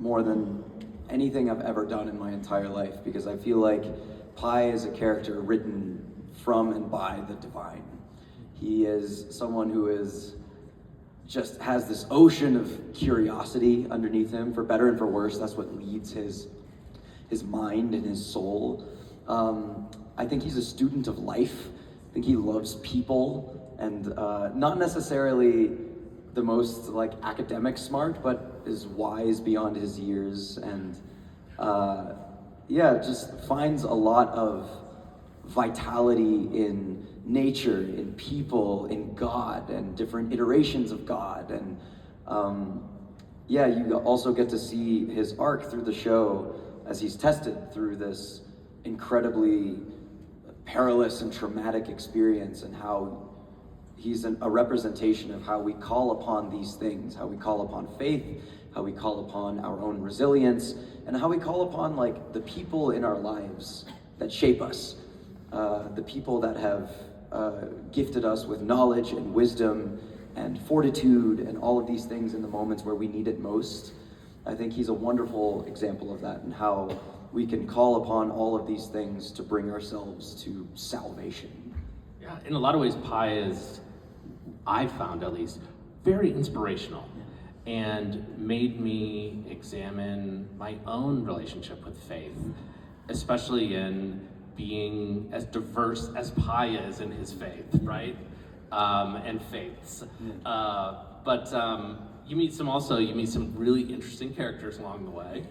more than anything I've ever done in my entire life, because I feel like Pi is a character written from and by the divine. He is someone who just has this ocean of curiosity underneath him, for better and for worse. That's what leads his mind and his soul. I think he's a student of life. I think he loves people, and not necessarily the most like academic smart, but is wise beyond his years, and just finds a lot of vitality in nature, in people, in God, and different iterations of God. And you also get to see his arc through the show as he's tested through this incredibly perilous and traumatic experience, and how he's a representation of how we call upon these things, how we call upon faith, how we call upon our own resilience, and how we call upon like the people in our lives that shape us, the people that have gifted us with knowledge and wisdom and fortitude and all of these things in the moments where we need it most. I think he's a wonderful example of that, and how we can call upon all of these things to bring ourselves to salvation. Yeah, in a lot of ways, Pi is, I found at least, very inspirational, and made me examine my own relationship with faith, especially in being as diverse as Pi is in his faith, right? And faiths. But you meet some really interesting characters along the way.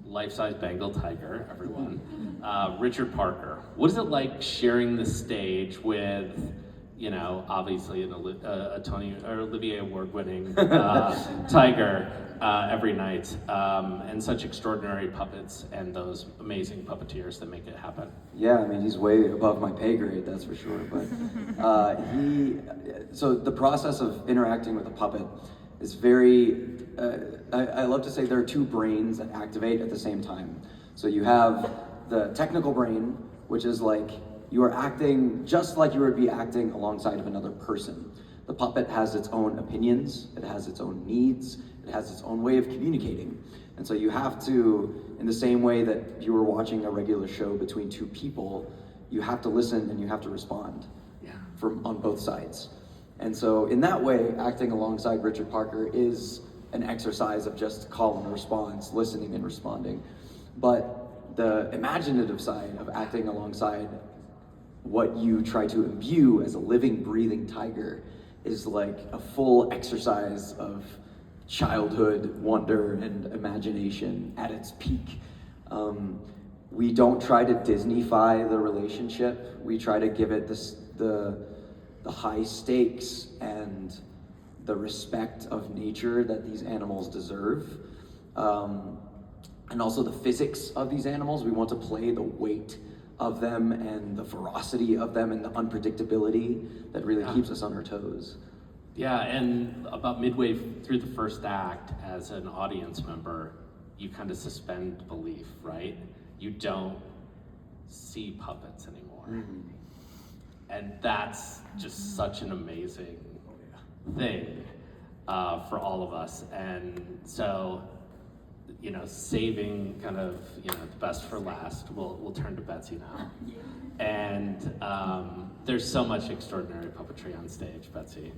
Life-size Bengal tiger, everyone. Richard Parker. What is it like sharing the stage with, obviously a Tony or Olivier Award-winning tiger every night, and such extraordinary puppets and those amazing puppeteers that make it happen? Yeah, I mean, he's way above my pay grade, that's for sure. But so the process of interacting with a puppet is very, I love to say there are two brains that activate at the same time. So you have the technical brain, which is like, you are acting just like you would be acting alongside of another person. The puppet has its own opinions, it has its own needs, it has its own way of communicating. And so you have to, in the same way that you were watching a regular show between two people, you have to listen and you have to respond on both sides. And so in that way, acting alongside Richard Parker is an exercise of just call and response, listening and responding. But the imaginative side of acting alongside what you try to imbue as a living, breathing tiger is like a full exercise of childhood wonder and imagination at its peak. We don't try to Disney-fy the relationship. We try to give it the high stakes and the respect of nature that these animals deserve. And also the physics of these animals. We want to play the weight of them and the ferocity of them and the unpredictability that really keeps us on our toes. Yeah, and about midway through the first act, as an audience member, you kind of suspend belief, right? You don't see puppets anymore. Mm-hmm. And that's just such an amazing thing for all of us. And so, saving kind of, the best for last, we'll turn to Betsy now. And there's so much extraordinary puppetry on stage, Betsy.